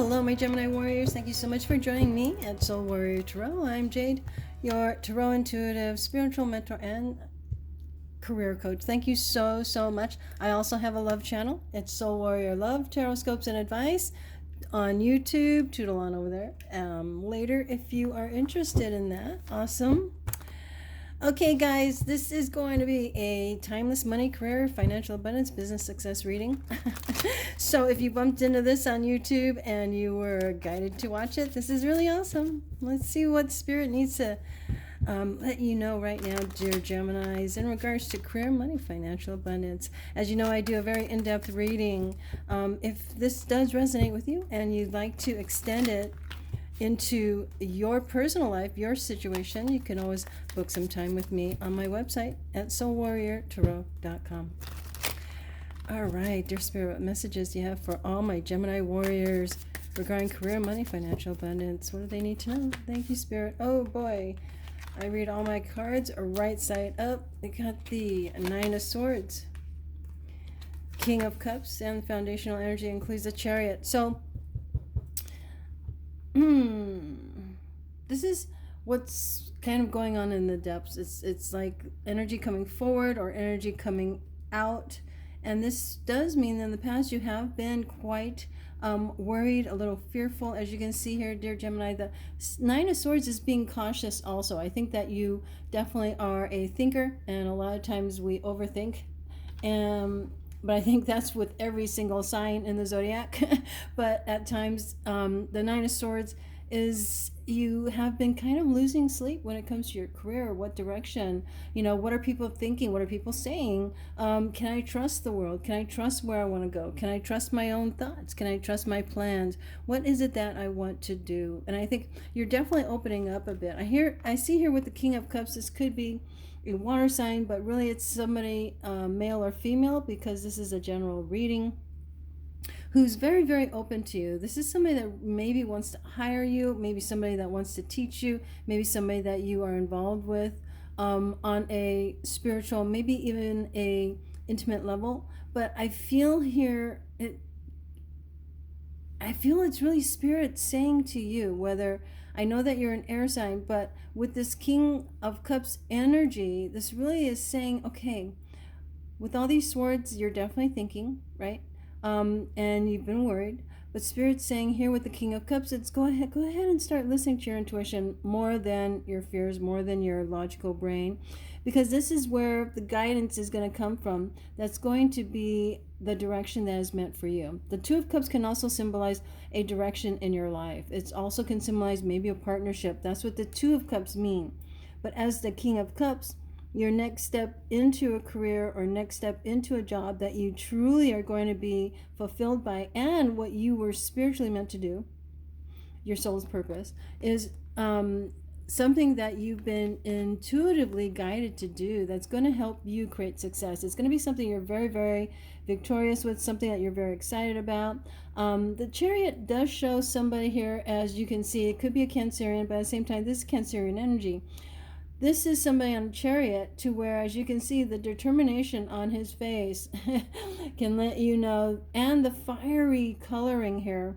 Hello, my Gemini warriors. Thank you so much for joining me at Soul Warrior Tarot. I'm Jade, your tarot intuitive, spiritual mentor, and career coach. Thank you so much. I also have a love channel. It's Soul Warrior Love, Tarot Scopes and Advice on YouTube. Toodle on over there. Later, if you are interested in that. Awesome. Okay, guys, this is going to be a timeless money, career, financial abundance, business success reading. So if you bumped into this on YouTube and you were guided to watch it, this is really awesome. Let's see what Spirit needs to let you know right now, dear Geminis, in regards to career, money, financial abundance. As you know, I do a very in-depth reading. If this does resonate with you and you'd like to extend it into your personal life, your situation, you can always book some time with me on my website at soulwarriortarot.com. All right, dear Spirit, what messages do you have for all my Gemini warriors regarding career, money, financial abundance? What do they need to know? Thank you, Spirit. Oh boy, I read all my cards right side up. I got the Nine of Swords, King of Cups, and foundational energy includes the Chariot. So this is what's kind of going on in the depths. It's like energy coming forward or energy coming out. And this does mean that in the past you have been quite worried, a little fearful. As you can see here, dear Gemini, the Nine of Swords is being cautious also. I think that you definitely are a thinker, and a lot of times we overthink. But I think that's with every single sign in the zodiac. But at times, the Nine of Swords is you have been kind of losing sleep when it comes to your career. What direction? You know, what are people thinking? What are people saying? Can I trust the world? Can I trust where I want to go? Can I trust my own thoughts? Can I trust my plans? What is it that I want to do? And I think you're definitely opening up a bit. I see here with the King of Cups, this could be a water sign, but really it's somebody male or female, because this is a general reading, who's very open to you. This is somebody that maybe wants to hire you, maybe somebody that wants to teach you, maybe somebody that you are involved with on a spiritual, maybe even a intimate level. But I feel here, I feel it's really Spirit saying to you, whether I know that you're an air sign, but with this King of Cups energy, this really is saying, okay, with all these swords, you're definitely thinking, right? And you've been worried. But Spirit's saying here with the King of Cups, it's go ahead and start listening to your intuition more than your fears, more than your logical brain, because this is where the guidance is going to come from. That's going to be the direction that is meant for you. The Two of Cups can also symbolize a direction in your life. It also can symbolize maybe a partnership. That's what the Two of Cups mean. But as the King of Cups, your next step into a career or next step into a job that you truly are going to be fulfilled by, and what you were spiritually meant to do, your soul's purpose, is something that you've been intuitively guided to do that's going to help you create success. It's going to be something you're very victorious with, something that you're very excited about. The Chariot does show somebody here, as you can see. It could be a Cancerian, but at the same time, this is Cancerian energy. This is somebody on a chariot, to where, as you can see, the determination on his face can let you know, and the fiery coloring here,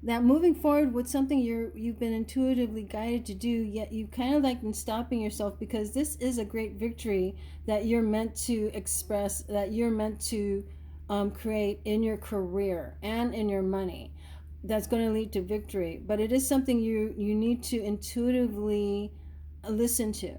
that moving forward with something you've been intuitively guided to do, yet you kind of like been stopping yourself, because this is a great victory that you're meant to express, that you're meant to create in your career and in your money. That's going to lead to victory. But it is something you need to intuitively listen to.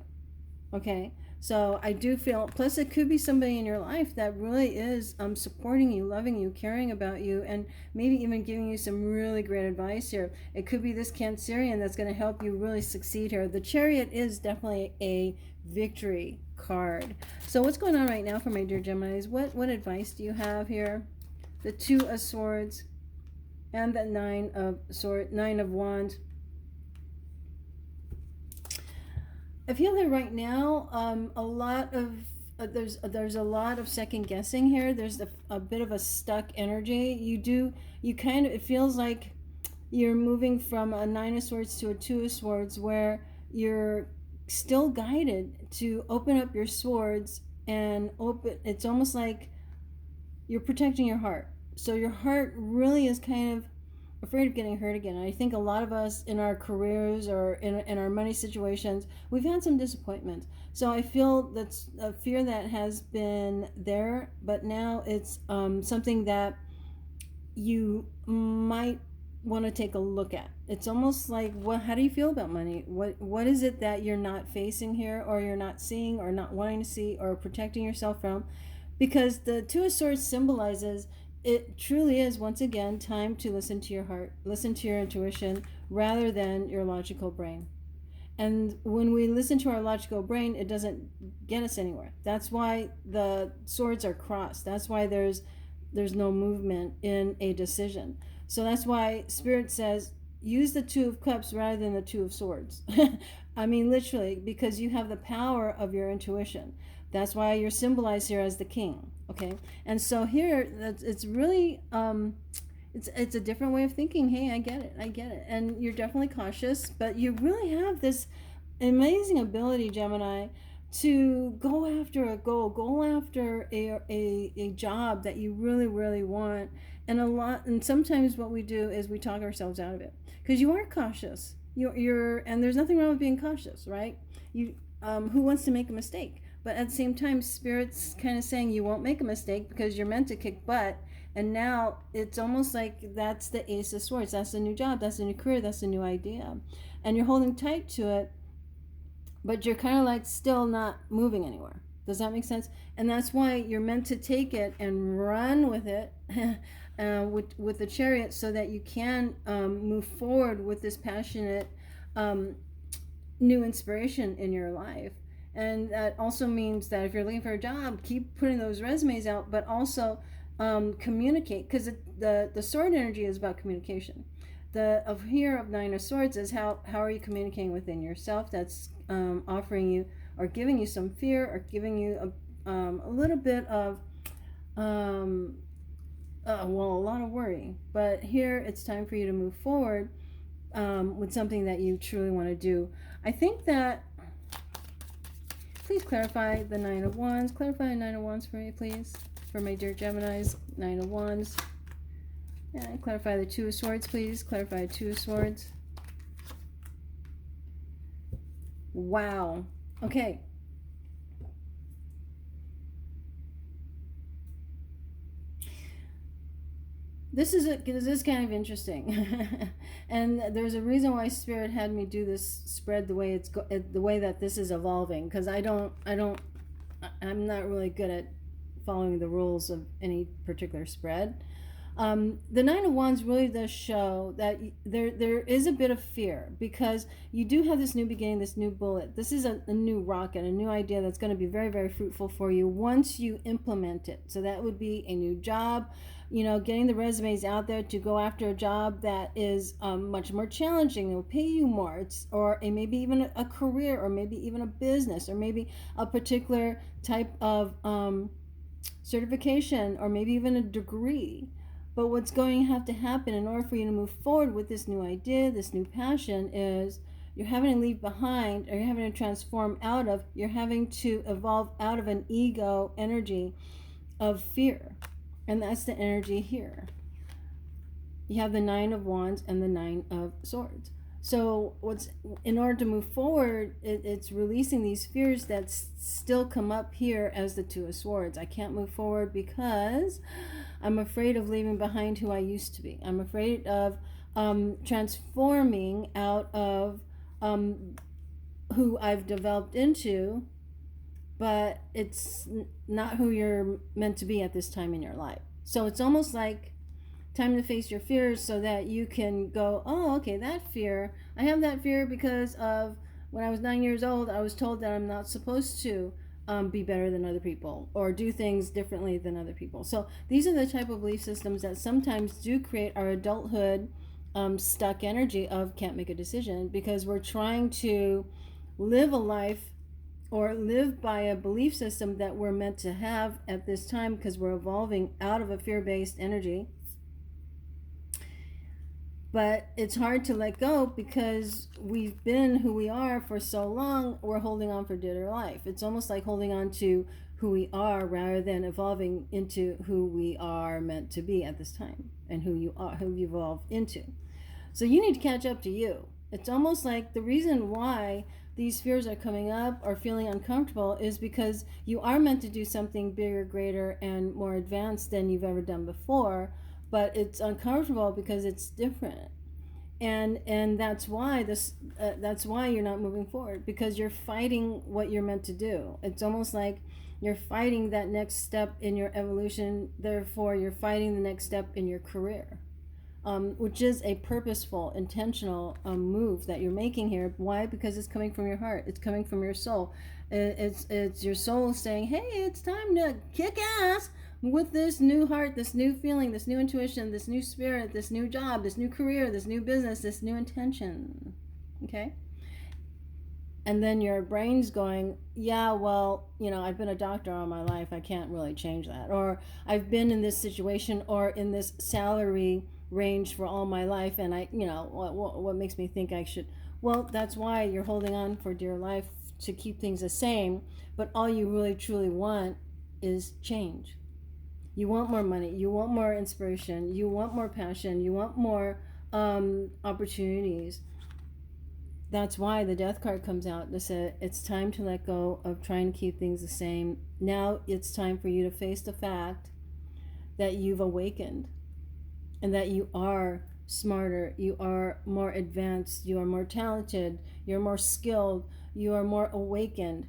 Okay, so I do feel, plus it could be somebody in your life that really is supporting you, loving you, caring about you, and maybe even giving you some really great advice here. It could be this Cancerian that's going to help you really succeed here. The Chariot is definitely a victory card. So what's going on right now for my dear Geminis? What advice do you have here? The Two of Swords and the Nine of Wands. I feel that right now, a lot of there's a lot of second guessing here. There's a bit of a stuck energy. You kind of, it feels like you're moving from a Nine of Swords to a Two of Swords, where you're still guided to open up your swords and open. It's almost like you're protecting your heart. So your heart really is kind of afraid of getting hurt again. And I think a lot of us in our careers or in our money situations, we've had some disappointment. So I feel that's a fear that has been there, but now it's something that you might want to take a look at. It's almost like, what? How do you feel about money? What is it that you're not facing here, or you're not seeing, or not wanting to see, or protecting yourself from? Because the Two of Swords symbolizes, it truly is, once again, time to listen to your heart, listen to your intuition, rather than your logical brain. And when we listen to our logical brain, it doesn't get us anywhere. That's why the swords are crossed. That's why there's no movement in a decision. So that's why Spirit says, use the Two of Cups rather than the Two of Swords. I mean, literally, because you have the power of your intuition. That's why you're symbolized here as the king. Okay, and so here it's really it's a different way of thinking. Hey, I get it, and you're definitely cautious, but you really have this amazing ability, Gemini, to go after a goal, go after a job that you really, really want. And sometimes what we do is we talk ourselves out of it, because you are cautious. And there's nothing wrong with being cautious, right? Who wants to make a mistake? But at the same time, Spirit's kind of saying you won't make a mistake because you're meant to kick butt. And now it's almost like that's the Ace of Swords. That's a new job. That's a new career. That's a new idea. And you're holding tight to it, but you're kind of like still not moving anywhere. Does that make sense? And that's why you're meant to take it and run with it with the Chariot, so that you can move forward with this passionate new inspiration in your life. And that also means that if you're looking for a job, keep putting those resumes out, but also communicate, because the sword energy is about communication. The of here of Nine of Swords is how are you communicating within yourself? That's offering you or giving you some fear, or giving you a little bit of a lot of worry. But here it's time for you to move forward with something that you truly want to do. I think that, please clarify the Nine of Wands. Clarify the Nine of Wands for me, please. For my dear Geminis, Nine of Wands. And clarify the Two of Swords, please. Clarify the Two of Swords. Wow. Okay. This is kind of interesting. And there's a reason why Spirit had me do this spread the way the way that this is evolving, because I'm not really good at following the rules of any particular spread. The Nine of Wands really does show that there is a bit of fear, because you do have this new beginning, this new bullet. This is a new rocket, a new idea that's going to be very, very fruitful for you once you implement it. So that would be a new job, getting the resumes out there to go after a job that is much more challenging. It will pay you more, or maybe even a career, or maybe even a business, or maybe a particular type of certification, or maybe even a degree. But what's going to have to happen in order for you to move forward with this new idea, this new passion, is you're having to leave behind, or you're having to transform out of, you're having to evolve out of an ego energy of fear. And that's the energy here. You have the Nine of Wands and the Nine of Swords. So in order to move forward, it's releasing these fears that still come up here as the Two of Swords. I can't move forward because I'm afraid of leaving behind who I used to be. I'm afraid of transforming out of who I've developed into, but it's not who you're meant to be at this time in your life. So it's almost like time to face your fears, so that you can go, oh, okay, that fear, I have that fear because of when I was 9 years old, I was told that I'm not supposed to be better than other people, or do things differently than other people. So these are the type of belief systems that sometimes do create our adulthood stuck energy of can't make a decision, because we're trying to live a life or live by a belief system that we're meant to have at this time, because we're evolving out of a fear-based energy. But it's hard to let go because we've been who we are for so long. We're holding on for dear life. It's almost like holding on to who we are rather than evolving into who we are meant to be at this time, and who you are, who you evolved into. So you need to catch up to you. It's almost like the reason why these fears are coming up or feeling uncomfortable is because you are meant to do something bigger, greater, and more advanced than you've ever done before, but it's uncomfortable because it's different. And that's why that's why you're not moving forward, because you're fighting what you're meant to do. It's almost like you're fighting that next step in your evolution, therefore you're fighting the next step in your career, which is a purposeful, intentional move that you're making here. Why? Because it's coming from your heart. It's coming from your soul. It's your soul saying, "Hey, it's time to kick ass with this new heart, this new feeling, this new intuition, this new spirit, this new job, this new career, this new business, this new intention." Okay? And then your brain's going, yeah, well, I've been a doctor all my life. I can't really change that. Or I've been in this situation or in this salary range for all my life. And what makes me think I should? Well, that's why you're holding on for dear life to keep things the same. But all you really, truly want is change. You want more money. You want more inspiration. You want more passion. You want more opportunities. That's why the death card comes out to say it's time to let go of trying to keep things the same. Now it's time for you to face the fact that you've awakened and that you are smarter, you are more advanced, you are more talented, you're more skilled, you are more awakened.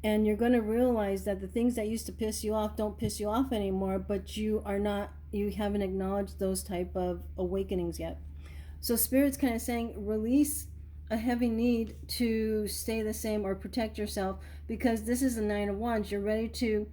And you're going to realize that the things that used to piss you off don't piss you off anymore, but you haven't acknowledged those type of awakenings yet. So Spirit's kind of saying release a heavy need to stay the same or protect yourself, because this is the Nine of Wands. You're ready to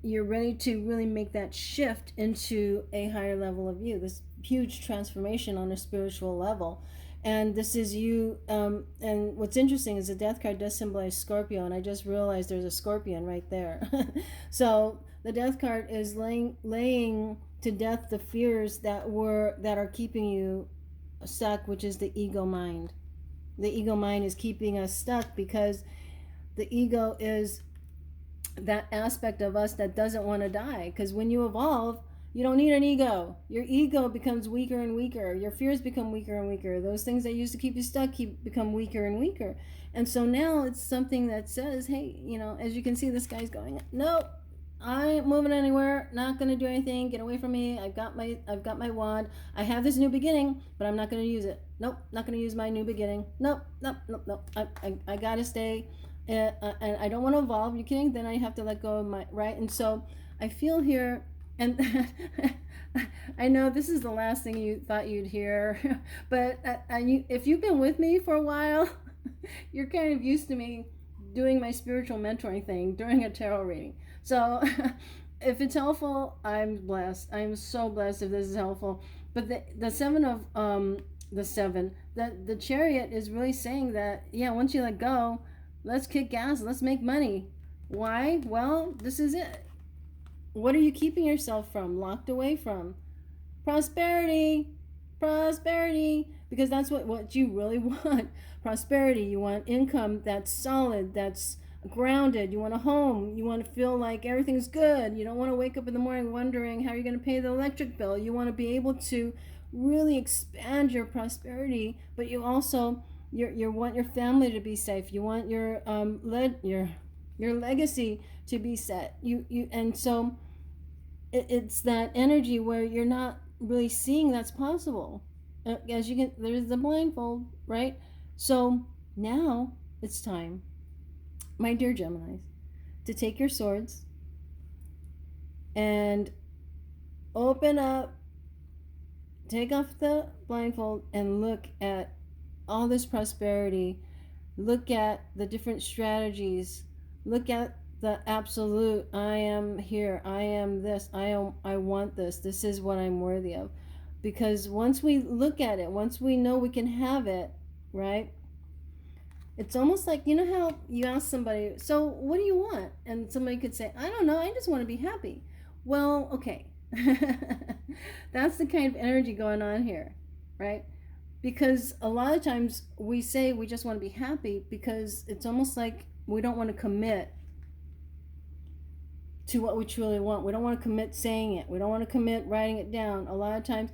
really make that shift into a higher level of you, this huge transformation on a spiritual level. And this is you, and what's interesting is the death card does symbolize Scorpio, and I just realized there's a scorpion right there. So the death card is laying to death the fears that are keeping you stuck, which is the ego mind. The ego mind is keeping us stuck because the ego is that aspect of us that doesn't want to die. Because when you evolve, you don't need an ego. Your ego becomes weaker and weaker. Your fears become weaker and weaker. Those things that used to keep you stuck become weaker and weaker. And so now it's something that says, hey, as you can see, this guy's going, nope, I ain't moving anywhere, not going to do anything, get away from me. I've got my wand. I have this new beginning, but I'm not going to use it. Nope, not going to use my new beginning. Nope. I got to stay. And I don't want to evolve. You kidding? Then I have to let go of my, right? And so I feel here, and I know this is the last thing you thought you'd hear, but if you've been with me for a while, you're kind of used to me doing my spiritual mentoring thing during a tarot reading. So if it's helpful, I'm blessed. I'm so blessed if this is helpful. But the seven of the chariot is really saying that, yeah, once you let go, let's kick gas, let's make money. Why? Well, this is it. What are you keeping yourself from, locked away from? Prosperity. Because that's what you really want. Prosperity. You want income that's solid, that's grounded. You want a home. You want to feel like everything's good. You don't want to wake up in the morning wondering how you're going to pay the electric bill. You want to be able to really expand your prosperity, but you also you want your family to be safe. You want your legacy to be set. And so it's that energy where you're not really seeing that's possible. As you can, there's the blindfold, right? So now it's time, my dear Geminis, to take your swords and open up, take off the blindfold, and look at all this prosperity. Look at the different strategies. Look at the absolute. I am here. I am this. I want this. This is what I'm worthy of. Because once we look at it, once we know we can have it, right? It's almost like, how you ask somebody, so what do you want? And somebody could say, I don't know, I just want to be happy. Well, okay. That's the kind of energy going on here, right? Because a lot of times we say we just want to be happy because it's almost like we don't want to commit to what we truly want. We don't want to commit saying it. We don't want to commit writing it down. A lot of times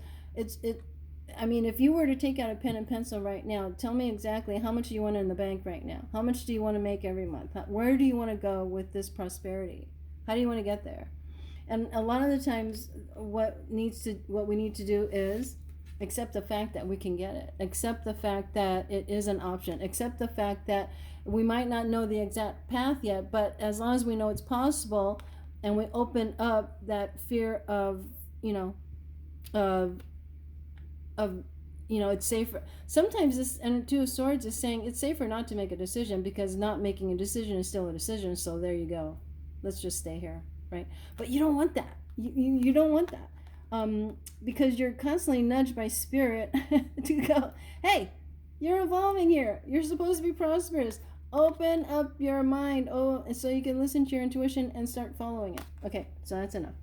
I mean, if you were to take out a pen and pencil right now, tell me exactly how much do you want in the bank right now? How much do you want to make every month? Where do you want to go with this prosperity? How do you want to get there? And a lot of the times what we need to do is accept the fact that we can get it. Accept the fact that it is an option. Accept the fact that we might not know the exact path yet, but as long as we know it's possible and we open up that fear of, of it's safer. Sometimes this, and Two of Swords is saying it's safer not to make a decision because not making a decision is still a decision. So there you go. Let's just stay here, right? But you don't want that. You don't want that. Because you're constantly nudged by spirit to go, hey, you're evolving here. You're supposed to be prosperous. Open up your mind. Oh, so you can listen to your intuition and start following it. Okay, so that's enough.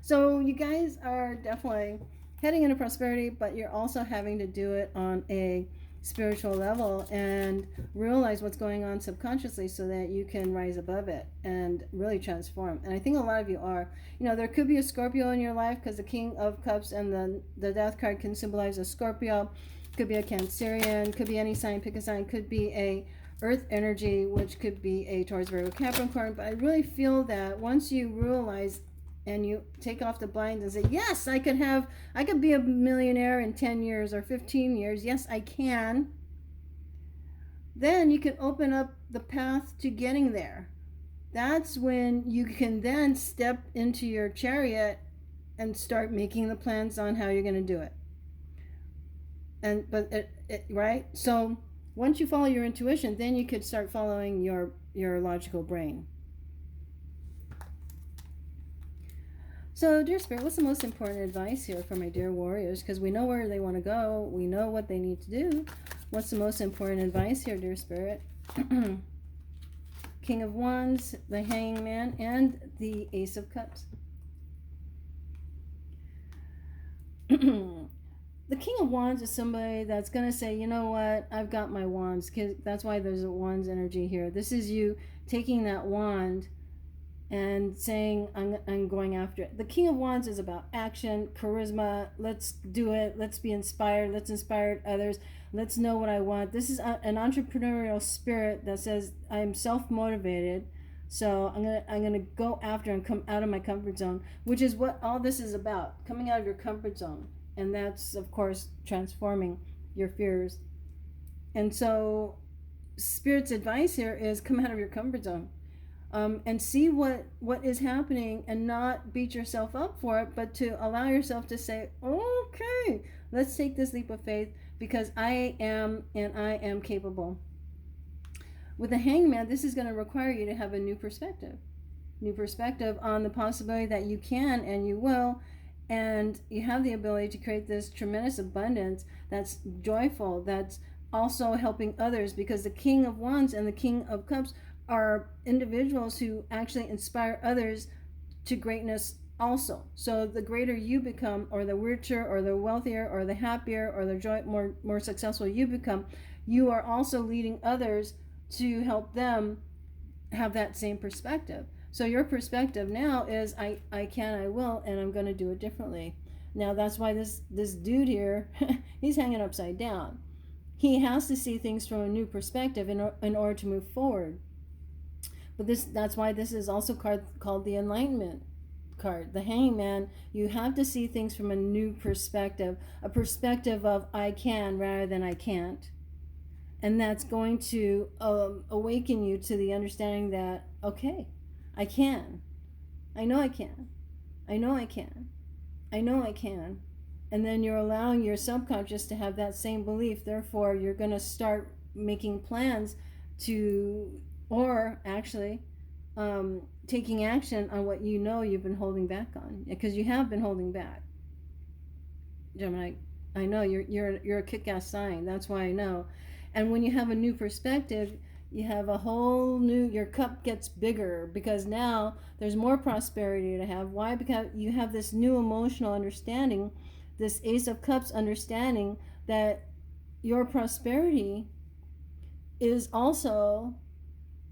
So you guys are definitely heading into prosperity, but you're also having to do it on a spiritual level and realize what's going on subconsciously so that you can rise above it and really transform. And I think a lot of you are. There could be a Scorpio in your life because the King of Cups and the Death card can symbolize a Scorpio. Could be a Cancerian, could be any sign, pick a sign, could be a Earth energy, which could be a Taurus, Virgo, Capricorn. But I really feel that once you realize and you take off the blinds and say, yes, I could be a millionaire in 10 years or 15 years. Yes, I can. Then you can open up the path to getting there. That's when you can then step into your chariot and start making the plans on how you're going to do it. Right? So once you follow your intuition, then you could start following your logical brain. So, dear Spirit, what's the most important advice here for my dear warriors? Because we know where they want to go. We know what they need to do. What's the most important advice here, dear Spirit? King of Wands, the Hanged Man, and the Ace of Cups. The King of Wands is somebody that's going to say, you know what, I've got my wands. That's why there's a wands energy here. This is you taking that wand and saying, I'm going after it. The King of Wands is about action, charisma. Let's do it. Let's be inspired. Let's inspire others. Let's know what I want. This is an entrepreneurial spirit that says, I'm self-motivated. So I'm gonna go after and come out of my comfort zone, which is what all this is about, coming out of your comfort zone. And that's, of course, transforming your fears. And so Spirit's advice here is come out of your comfort zone. And see what is happening and not beat yourself up for it, but to allow yourself to say, okay, let's take this leap of faith because I am capable. With the Hangman, this is going to require you to have a new perspective on the possibility that you can and you will, and you have the ability to create this tremendous abundance that's joyful, that's also helping others, because the King of Wands and the King of Cups are individuals who actually inspire others to greatness also. So the greater you become, or the richer, or the wealthier, or the happier, or the more successful you become, you are also leading others to help them have that same perspective. So your perspective now is I can, I will, and I'm going to do it differently. Now that's why this dude here, he's hanging upside down. He has to see things from a new perspective in order to move forward. But that's why this is also called the Enlightenment card. The Hangman, you have to see things from a new perspective, a perspective of I can rather than I can't. And that's going to awaken you to the understanding that, okay, I can. I know I can. I know I can. I know I can. And then you're allowing your subconscious to have that same belief. Therefore, you're going to start making plans to, or actually taking action on what you know you've been holding back on, because you have been holding back. Gemini, I know you're a kick-ass sign. That's why I know. And when you have a new perspective, you have a whole new, your cup gets bigger, because now there's more prosperity to have. Why? Because you have this new emotional understanding this Ace of Cups, understanding that your prosperity is also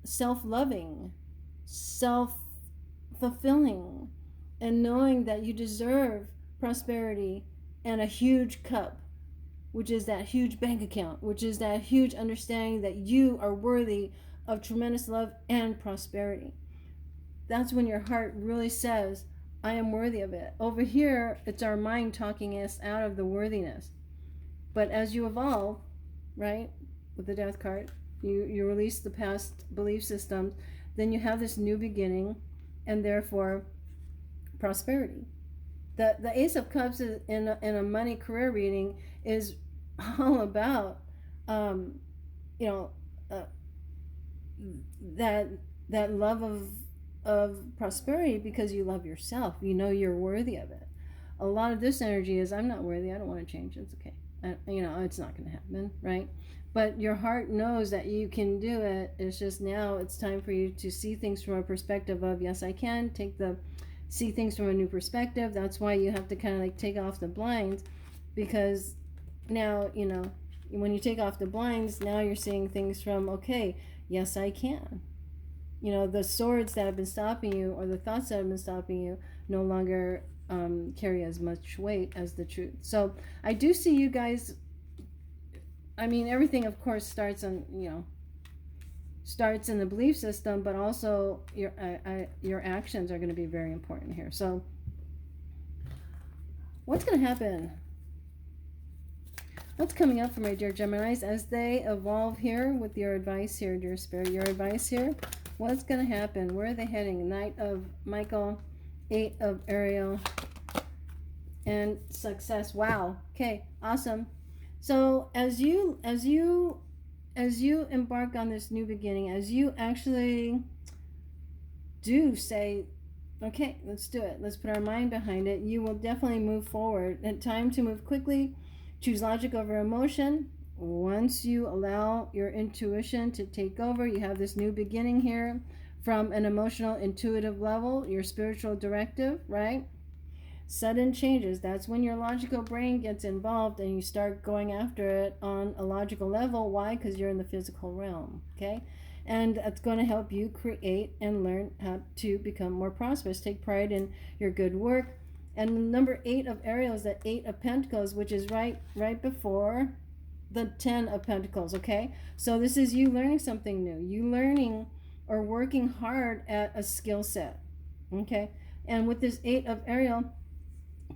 self-loving, self-fulfilling, and knowing that you deserve prosperity and a huge cup, which is that huge bank account, which is that huge understanding that you are worthy of tremendous love and prosperity. That's when your heart really says, I am worthy of it. Over here, it's our mind talking us out of the worthiness. But as you evolve, right, with the Death card, you release the past belief systems, then you have this new beginning, and therefore prosperity. The Ace of Cups is in a money career reading is all about you know that love of prosperity, because you love yourself. You know you're worthy of it. A lot of this energy is, I'm not worthy, I don't want to change, it's okay. It's not going to happen, right? But your heart knows that you can do it. It's just now it's time for you to see things from a perspective of, yes, I can see things from a new perspective. That's why you have to kind of like take off the blinds, because now, when you take off the blinds, now you're seeing things from, okay, yes, I can. The swords that have been stopping you, or the thoughts that have been stopping you, no longer carry as much weight as the truth. So I do see you guys. Everything, of course, starts in the belief system, but also your actions are going to be very important here. So what's going to happen? What's coming up for my dear Geminis as they evolve here with your advice here, dear Spirit? Your advice here. What's going to happen? Where are they heading? Knight of Michael, 8 of Ariel, and success. Wow. Okay, awesome. So as you embark on this new beginning, as you actually do say, okay, let's do it, let's put our mind behind it, you will definitely move forward. And time to move quickly. Choose logic over emotion. Once you allow your intuition to take over, you have this new beginning here from an emotional, intuitive level, your spiritual directive, right? Sudden changes. That's when your logical brain gets involved and you start going after it on a logical level. Why? Because you're in the physical realm, okay? And it's going to help you create and learn how to become more prosperous. Take pride in your good work. And number 8 of Ariel is the 8 of Pentacles, which is right before the 10 of Pentacles, okay? So this is you learning something new. You learning or working hard at a skill set, okay? And with this 8 of Ariel,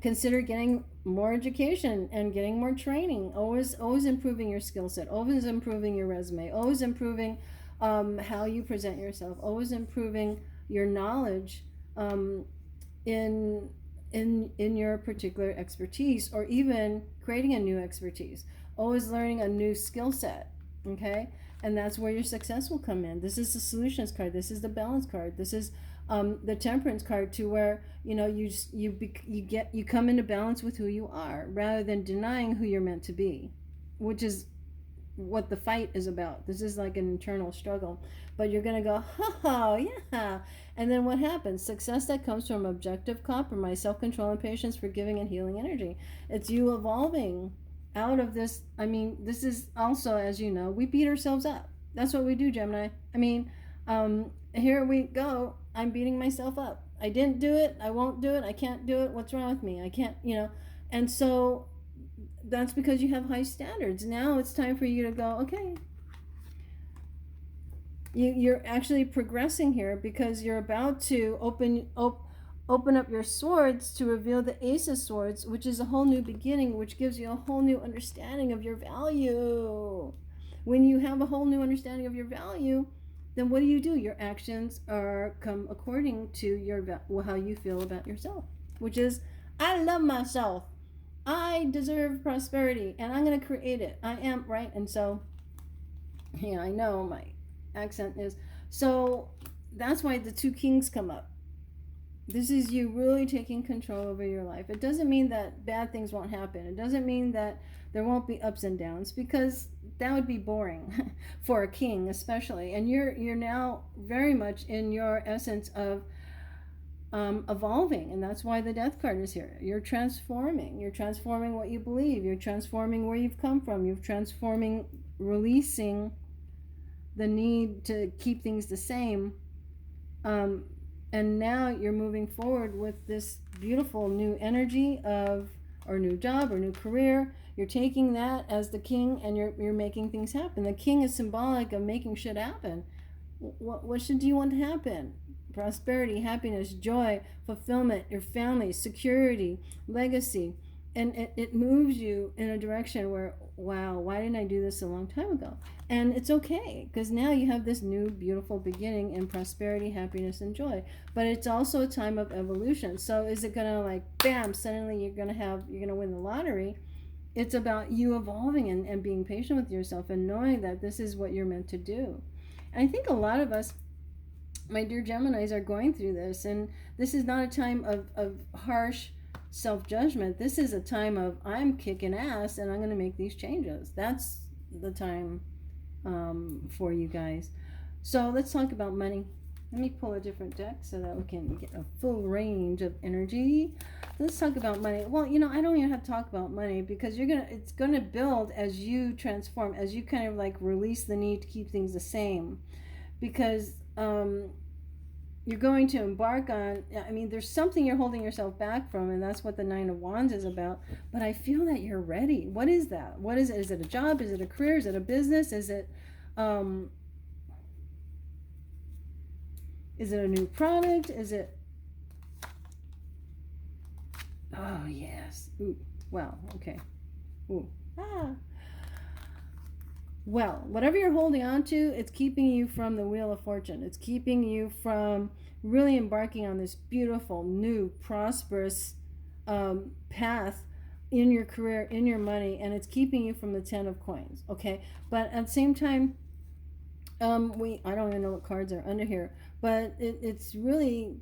consider getting more education and getting more training. Always improving your skill set. Always improving your resume. Always improving how you present yourself. Always improving your knowledge in your particular expertise, or even creating a new expertise. Always learning a new skill set, okay? And that's where your success will come in. This is the solutions card. This is the balance card. This is the temperance card, to where you come into balance with who you are, rather than denying who you're meant to be, which is what the fight is about. This is like an internal struggle, but you're gonna go, oh yeah, and then what happens? Success that comes from objective compromise, self-control, and patience, forgiving and healing energy. It's you evolving out of this. This is also, as you know, we beat ourselves up. That's what we do, Gemini. Here we go. I'm beating myself up. I didn't do it. I won't do it. I can't do it. What's wrong with me? I can't, and so that's because you have high standards. Now it's time for you to go, okay, you're actually progressing here, because you're about to open up your swords to reveal the Ace of Swords, which is a whole new beginning, which gives you a whole new understanding of your value. When you have a whole new understanding of your value, then what do? Your actions come according to how you feel about yourself, which is, I love myself. I deserve prosperity, and I'm going to create it. I am, right? And so, I know my accent is. So that's why the 2 kings come up. This is you really taking control over your life. It doesn't mean that bad things won't happen. It doesn't mean that there won't be ups and downs, because that would be boring for a king especially. And you're now very much in your essence of evolving, and that's why the death card is here. You're transforming what you believe, you're transforming where you've come from, you're transforming, releasing the need to keep things the same, and now you're moving forward with this beautiful new energy of, or new job or new career. You're taking that as the king, and you're making things happen. The king is symbolic of making shit happen. What should you want to happen? Prosperity, happiness, joy, fulfillment, your family, security, legacy. And it moves you in a direction where, wow, why didn't I do this a long time ago? And it's okay, because now you have this new beautiful beginning in prosperity, happiness, and joy. But it's also a time of evolution. So is it gonna, like, bam, suddenly you're gonna win the lottery? It's about you evolving and being patient with yourself and knowing that this is what you're meant to do. And I think a lot of us, my dear Geminis, are going through this, and this is not a time of harsh self-judgment. This is a time of, I'm kicking ass and I'm going to make these changes. That's the time for you guys. So let's talk about money. Let me pull a different deck so that we can get a full range of energy. Let's talk about money. Well, I don't even have to talk about money, because it's gonna build as you transform, as you kind of like release the need to keep things the same, because you're going to embark on, there's something you're holding yourself back from, and that's what the Nine of Wands is about. But I feel that you're ready. What is that? What is it? Is it a job? Is it a career? Is it a business? Is it a new product? Is it, oh yes, ooh, wow, okay, ooh, well, whatever you're holding on to, it's keeping you from the Wheel of Fortune. It's keeping you from really embarking on this beautiful, new, prosperous path in your career, in your money, and it's keeping you from the Ten of Coins, okay? But at the same time, I don't even know what cards are under here, but it's really,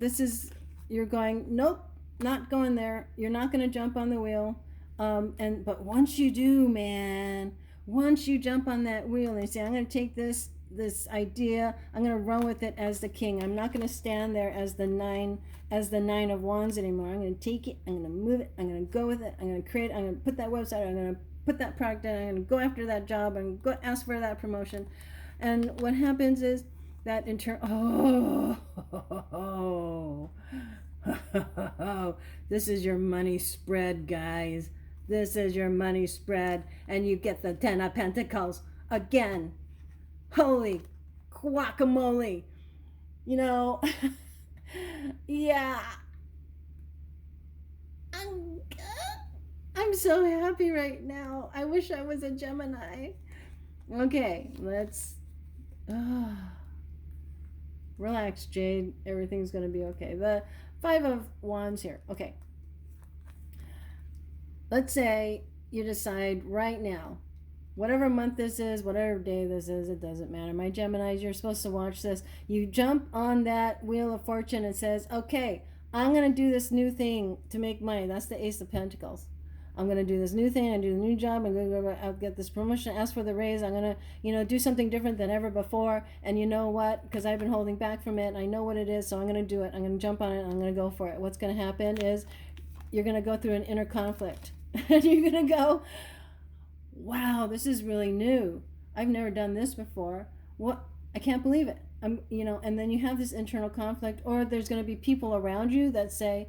you're going, nope, not going there. You're not going to jump on the wheel. But once you do, man, once you jump on that wheel and you say, I'm going to take this idea, I'm going to run with it as the king. I'm not going to stand there as the nine of wands anymore. I'm going to take it, I'm going to move it, I'm going to go with it, I'm going to create, I'm going to put that website, I'm going to put that product in, I'm going to go after that job, I'm going to go ask for that promotion. And what happens is that in turn, this is your money spread, guys. This is your money spread, and you get the 10 of Pentacles again. Holy guacamole. Yeah. I'm so happy right now. I wish I was a Gemini. Okay, let's relax, Jade. Everything's going to be okay. The Five of Wands here. Okay. Let's say you decide right now, whatever month this is, whatever day this is, it doesn't matter. My Geminis, you're supposed to watch this. You jump on that Wheel of Fortune and says, okay, I'm going to do this new thing to make money. That's the Ace of Pentacles. I'm going to do this new thing. I'm going to do the new job. I'm going to go get this promotion, ask for the raise. I'm going to, do something different than ever before. And you know what? Because I've been holding back from it. I know what it is, so I'm going to do it. I'm going to jump on it. I'm going to go for it. What's going to happen is you're going to go through an inner conflict. And you're going to go, wow, this is really new. I've never done this before. What? I can't believe it. And then you have this internal conflict, or there's going to be people around you that say,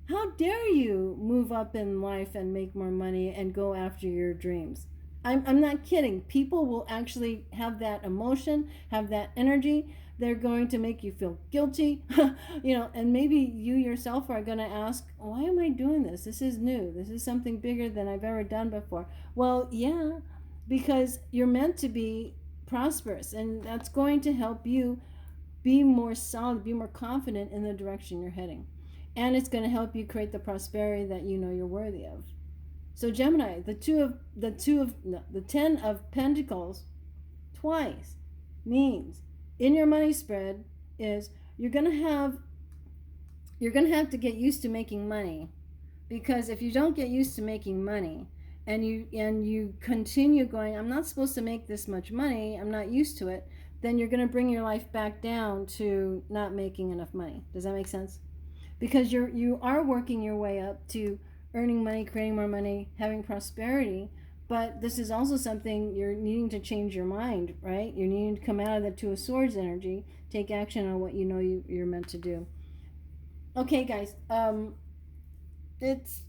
how dare you move up in life and make more money and go after your dreams? I'm not kidding. People will actually have that emotion, have that energy. They're going to make you feel guilty, and maybe you yourself are going to ask, why am I doing this? This is new. This is something bigger than I've ever done before. Well, yeah, because you're meant to be prosperous, and that's going to help you be more solid, be more confident in the direction you're heading. And it's going to help you create the prosperity that you know you're worthy of. So Gemini, the 10 of Pentacles twice means in your money spread is you're going to have to get used to making money, because if you don't get used to making money and you continue going, I'm not supposed to make this much money, I'm not used to it, then you're going to bring your life back down to not making enough money. Does that make sense? because you are working your way up to earning money, creating more money, having prosperity. But this is also something you're needing to change your mind, right? You're needing to come out of the Two of Swords energy, take action on what you know you're meant to do. Okay, guys, it's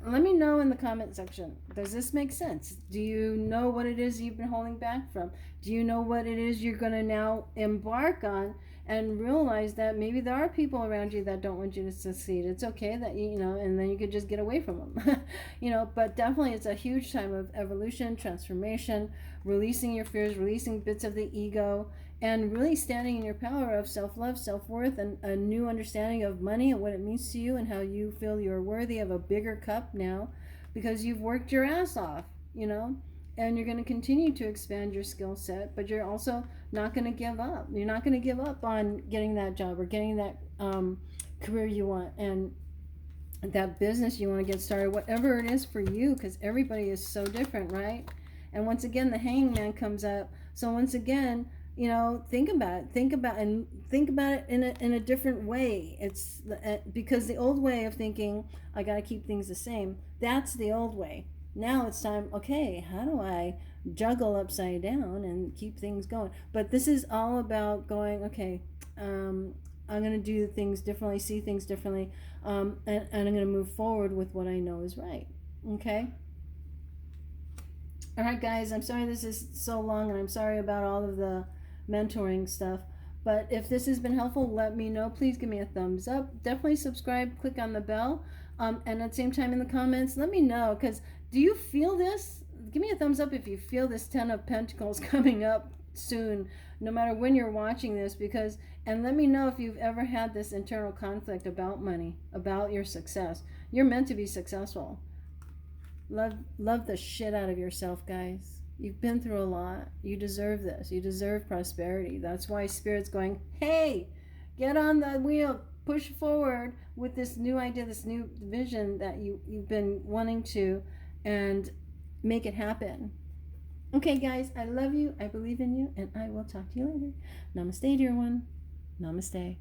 let me know in the comment section. Does this make sense? Do you know what it is you've been holding back from? Do you know what it is you're going to now embark on and realize that maybe there are people around you that don't want you to succeed? It's okay that you know, and then you could just get away from them. You know, but definitely it's a huge time of evolution, transformation, releasing your fears, releasing bits of the ego, and really standing in your power of self-love, self-worth, and a new understanding of money and what it means to you and how you feel you're worthy of a bigger cup now because you've worked your ass off, you know, and you're going to continue to expand your skill set, but you're also not going to give up. You're not going to give up on getting that job or getting that career you want and that business you want to get started, whatever it is for you, because everybody is so different, right? And once again, the hangman comes up. So once again, you know, think about it in a different way. It's because the old way of thinking, I got to keep things the same, that's the old way. Now it's time, okay, how do I juggle upside down and keep things going? But this is all about going, okay, I'm going to do things differently, see things differently, and I'm going to move forward with what I know is right. Okay? All right, guys, I'm sorry this is so long, and I'm sorry about all of the mentoring stuff. But if this has been helpful, let me know. Please give me a thumbs up. Definitely subscribe, click on the bell. And at the same time in the comments, let me know, because do you feel this? Give me a thumbs up if you feel this 10 of Pentacles coming up soon, no matter when you're watching this, because, and let me know if you've ever had this internal conflict about money, about your success. You're meant to be successful. Love the shit out of yourself, guys. You've been through a lot. You deserve this. You deserve prosperity. That's why Spirit's going, hey, get on the wheel, push forward with this new idea, this new vision that you've been wanting to, and make it happen. Okay, guys, I love you. I believe in you, and I will talk to you later. Namaste, dear one. Namaste.